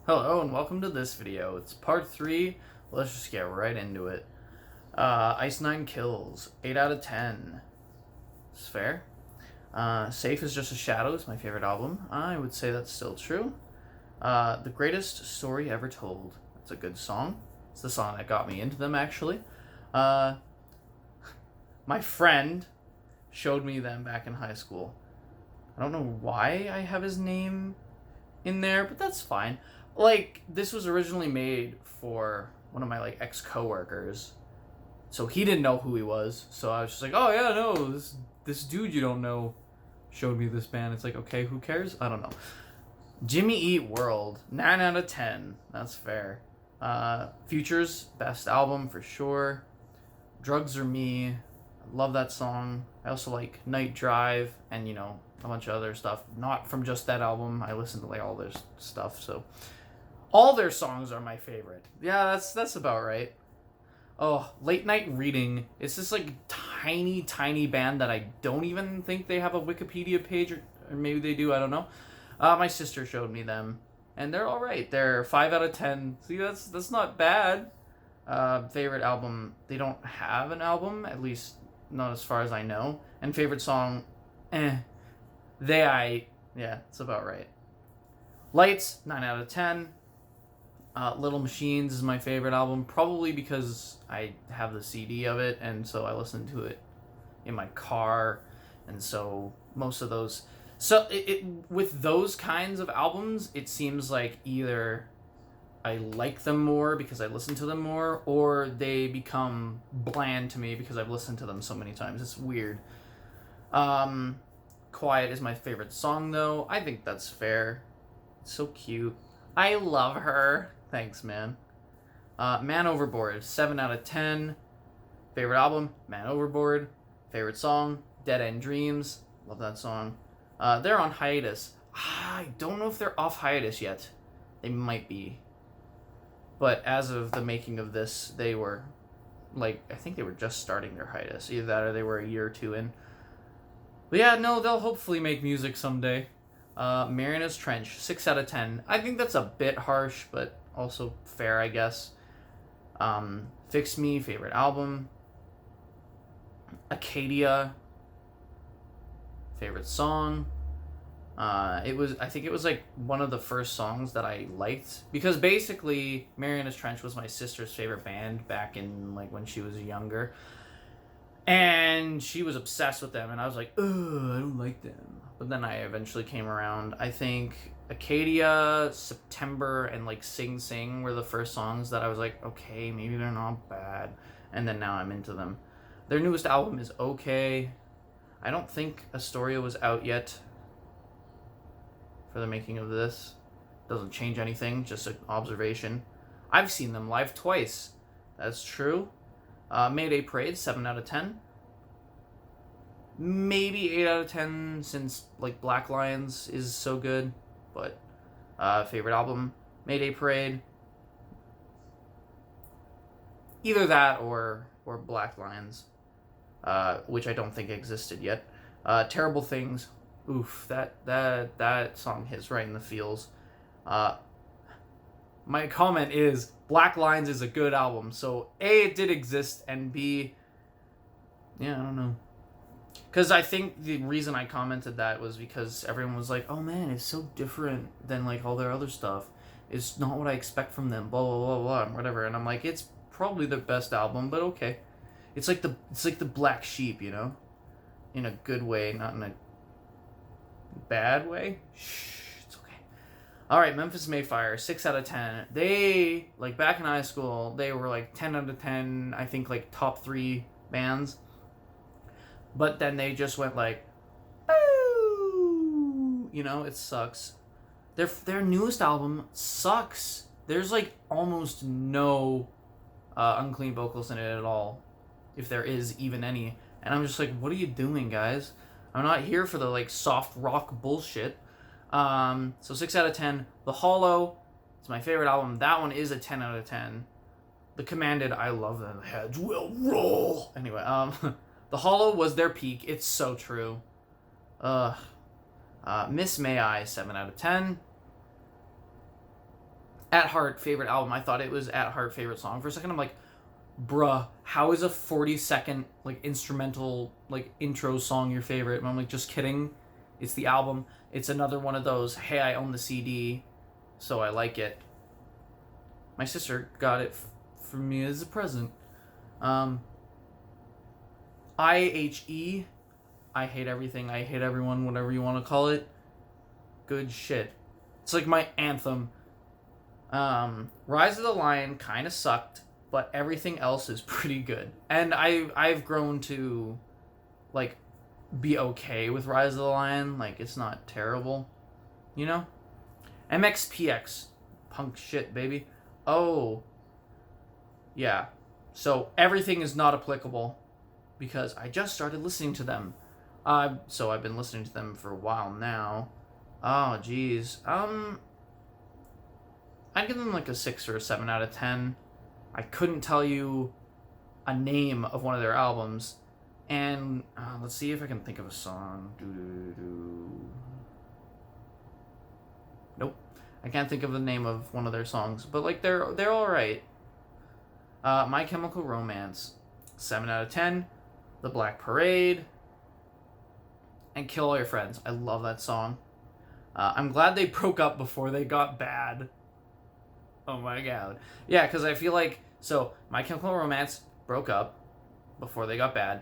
Hello and welcome to this video. It's part 3. Let's just get right into it. Ice 9 Kills, 8 out of 10. It's fair. Safe is Just a Shadow is my favorite album. I would say that's still true. The Greatest Story Ever Told. It's a good song. It's the song that got me into them, actually. Uh, my friend showed me them back in high school. I don't know why I have his name in there, but that's fine. Like, this was originally made for one of my ex coworkers, so he didn't know who he was. So I was just like, oh yeah, no, this dude you don't know showed me this band. It's like, okay, who cares? I don't know. Jimmy Eat World, 9 out of 10. That's fair. Future's best album for sure. Drugs Are Me. I love that song. I also like Night Drive and a bunch of other stuff. Not from just that album. I listen to all their stuff, so all their songs are my favorite. Yeah, that's about right. Oh, Late Night Reading. It's this tiny band that I don't even think they have a Wikipedia page, or maybe they do. I don't know. My sister showed me them, and they're all right. They're 5 out of 10. See, that's not bad. Favorite album. They don't have an album, at least not as far as I know. And favorite song, yeah, it's about right. Lights, 9 out of 10. Little Machines is my favorite album, probably because I have the CD of it, and so I listen to it in my car, and so most of those. So with those kinds of albums, it seems like either I like them more because I listen to them more, or they become bland to me because I've listened to them so many times. It's weird. Quiet is my favorite song, though. I think that's fair. It's so cute. I love her. Thanks, man. Man Overboard, 7 out of 10. Favorite album, Man Overboard. Favorite song, Dead End Dreams. Love that song. They're on hiatus. I don't know if they're off hiatus yet. They might be. But as of the making of this, they were, I think they were just starting their hiatus. Either that or they were a year or two in. But yeah, no, they'll hopefully make music someday. Marianas Trench, 6 out of 10. I think that's a bit harsh, but also fair, I guess. Fix Me, favorite album. Acadia, favorite song. I think it was one of the first songs that I liked, because basically Marianas Trench was my sister's favorite band back in when she was younger. And she was obsessed with them, and I was like, ugh, I don't like them. But then I eventually came around. I think Acadia, September, and Sing Sing were the first songs that I was like, okay, maybe they're not bad. And then now I'm into them. Their newest album is okay. I don't think Astoria was out yet for the making of this. Doesn't change anything, just an observation. I've seen them live twice. That's true. Mayday Parade, 7 out of 10. Maybe 8 out of 10 since Black Lions is so good. But favorite album, Mayday Parade. Either that or Black Lions, which I don't think existed yet. Terrible Things. Oof, that song hits right in the feels. My comment is Black Lines is a good album. So A, it did exist, and B, yeah, I don't know. Because I think the reason I commented that was because everyone was like, oh man, it's so different than all their other stuff. It's not what I expect from them, blah blah blah blah, whatever. And I'm like, it's probably their best album, but okay. It's like the black sheep, in a good way, not in a bad way. Shh. Alright, Memphis Mayfire, 6 out of 10. They, back in high school, they were 10 out of 10, I think, top 3 bands. But then they just went ooh, it sucks. Their newest album sucks. There's almost no unclean vocals in it at all, if there is even any. And I'm just what are you doing, guys? I'm not here for the soft rock bullshit. So 6 out of 10. The Hollow, it's my favorite album. That one is a 10 out of 10. The Commanded, I love them. Heads will roll. Anyway, The Hollow was their peak. It's so true. Miss May I, 7 out of 10. At Heart favorite album. I thought it was At Heart favorite song. For a second, I'm like, bruh, how is a 40-second like instrumental like intro song your favorite? And I'm like, just kidding. It's the album. It's another one of those, hey, I own the CD, so I like it. My sister got it for me as a present. IHE, I hate everything, I hate everyone, whatever you want to call it. Good shit. It's like my anthem. Rise of the Lion kind of sucked, but everything else is pretty good. And I've grown to like be okay with Rise of the Lion. Like, it's not terrible, you know? MXPX, punk shit, baby. Oh, yeah. So everything is not applicable because I just started listening to them. So I've been listening to them for a while now. Oh, geez. I'd give them like a 6 or a 7 out of 10. I couldn't tell you a name of one of their albums. And let's see if I can think of a song. Nope. I can't think of the name of one of their songs. But like they're alright. My Chemical Romance, 7 out of 10. The Black Parade. And Kill All Your Friends. I love that song. I'm glad they broke up before they got bad. Oh my god. Yeah, because I feel like... So, My Chemical Romance broke up before they got bad.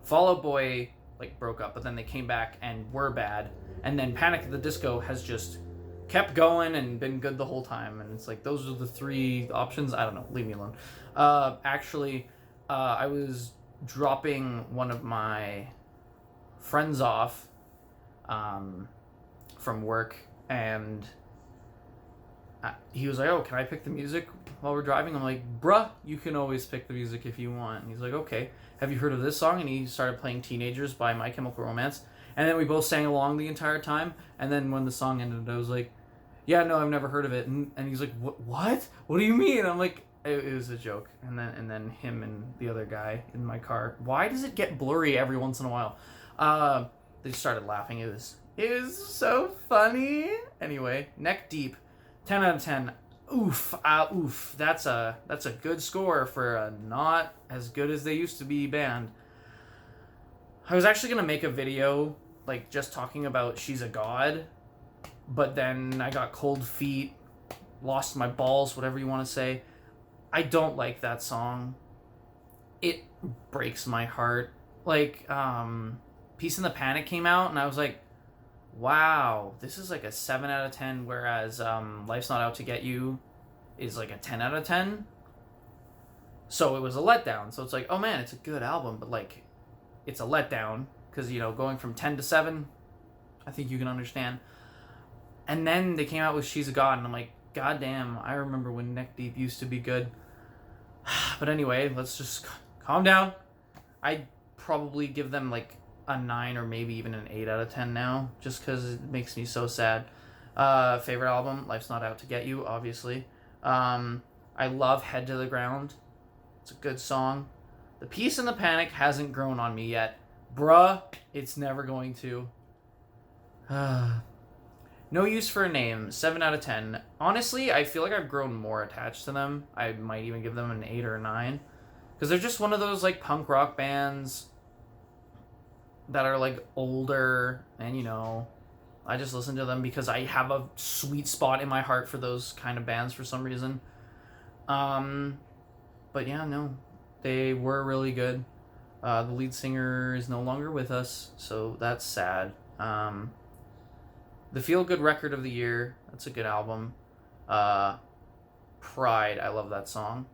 Fall Out Boy, like, broke up, but then they came back and were bad. And then Panic at the Disco has just kept going and been good the whole time. And it's like, those are the 3 options. I don't know. Leave me alone. Actually, I was dropping one of my friends off from work, and he was like, oh, can I pick the music while we're driving? I'm like, bruh, you can always pick the music if you want. And he's like, okay, have you heard of this song? And he started playing Teenagers by My Chemical Romance. And then we both sang along the entire time. And then when the song ended, I was like, yeah, no, I've never heard of it. And he's like, what? What do you mean? And I'm like, it was a joke. And then him and the other guy in my car. Why does it get blurry every once in a while? They started laughing. It was so funny. Anyway, Neck Deep. 10 out of 10. Oof. Oof. That's a good score for a not as good as they used to be band. I was actually going to make a video, like, just talking about She's a God, but then I got cold feet, lost my balls, whatever you want to say. I don't like that song. It breaks my heart. Like, Peace and the Panic came out, and I was like, wow, this is like a 7 out of 10, whereas Life's Not Out to Get You is like a 10 out of 10. So it was a letdown. So it's like, oh man, it's a good album, but like, it's a letdown, because, you know, going from 10 to 7, I think you can understand. And then they came out with She's a God, and I'm like, god damn, I remember when Neck Deep used to be good. But anyway, let's just calm down. I'd probably give them like a 9 or maybe even an 8 out of 10 now, just because it makes me so sad. Favorite album, Life's Not Out to Get You, obviously. I love Head to the Ground. It's a good song. The Peace and the Panic hasn't grown on me yet. Bruh, it's never going to. No Use for a Name, 7 out of 10. Honestly, I feel like I've grown more attached to them. I might even give them an 8 or a 9. Because they're just one of those like punk rock bands that are like older, and, you know, I just listen to them because I have a sweet spot in my heart for those kind of bands for some reason. But yeah, no, they were really good. The lead singer is no longer with us, so that's sad. The Feel Good Record of the Year, that's a good album. Pride, I love that song.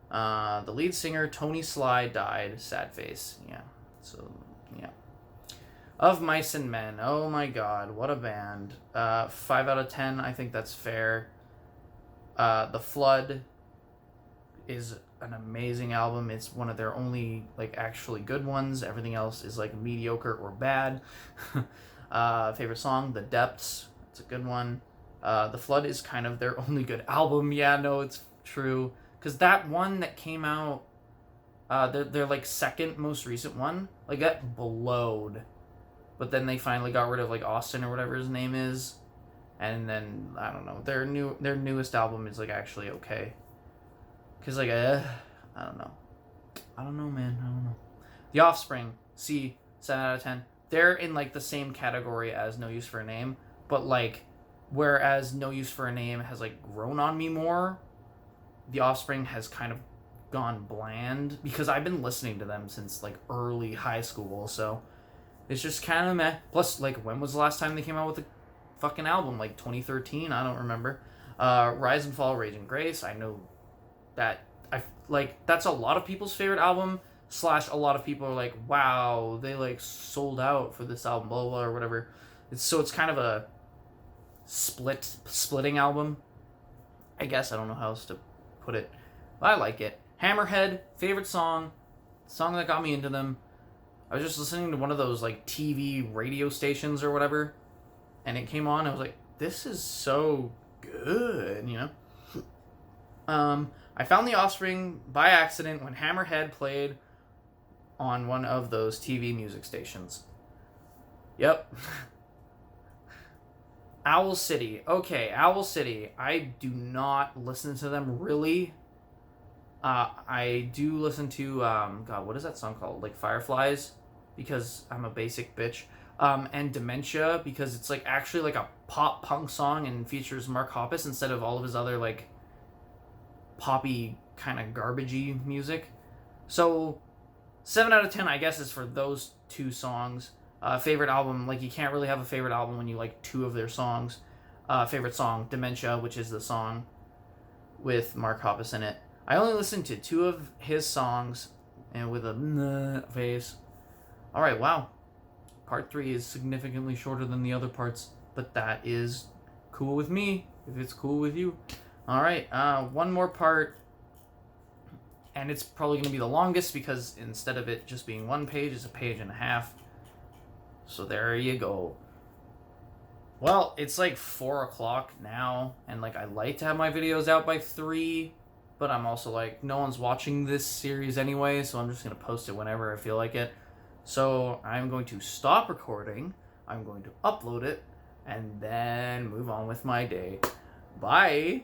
The lead singer, Tony Sly, died. Sad face. Yeah. So, yeah. Of Mice and Men. Oh my god, what a band. 5 out of 10, I think that's fair. The Flood is an amazing album. It's one of their only, like, actually good ones. Everything else is, like, mediocre or bad. Favorite song, The Depths. It's a good one. The Flood is kind of their only good album. Yeah, no, it's true. Because that one that came out, their like, second most recent one, like, that blowed. But then they finally got rid of, like, Austin or whatever his name is. and then I don't know, their newest album is like actually okay, cause like I don't know, man, I don't know. The Offspring, C, 7 out of 10. They're in like the same category as No Use for a Name, but like whereas No Use for a Name has like grown on me more, The Offspring has kind of gone bland because I've been listening to them since like early high school, so it's just kind of meh. Plus, like, when was the last time they came out with a fucking album? Like 2013? I don't remember. Rise and Fall, Raging Grace. I know that that's a lot of people's favorite album. / a lot of people are like, wow, they like sold out for this album, blah blah, blah or whatever. It's kind of a splitting album. I guess I don't know how else to put it. But I like it. Hammerhead, favorite song that got me into them. I was just listening to one of those like TV radio stations or whatever, and it came on. I was like, this is so good, you know. I found The Offspring by accident when Hammerhead played on one of those TV music stations. Yep. Owl City. Okay, Owl City. I do not listen to them really. I do listen to God, what is that song called? Like Fireflies, because I'm a basic bitch. And Dementia, because it's like actually like a pop punk song and features Mark Hoppus instead of all of his other like poppy kind of garbagey music. So 7 out of 10 I guess is for those two songs. Favorite album, like you can't really have a favorite album when you like two of their songs. Favorite song, Dementia, which is the song with Mark Hoppus in it. I only listened to 2 of his songs, and with a face. Alright, wow. Part 3 is significantly shorter than the other parts, but that is cool with me, if it's cool with you. Alright, one more part, and it's probably going to be the longest, because instead of it just being 1 page, it's a page and a half. So there you go. Well, it's like 4 o'clock now, and like I like to have my videos out by 3, but I'm also like, no one's watching this series anyway, so I'm just going to post it whenever I feel like it. So I'm going to stop recording, I'm going to upload it, and then move on with my day. Bye!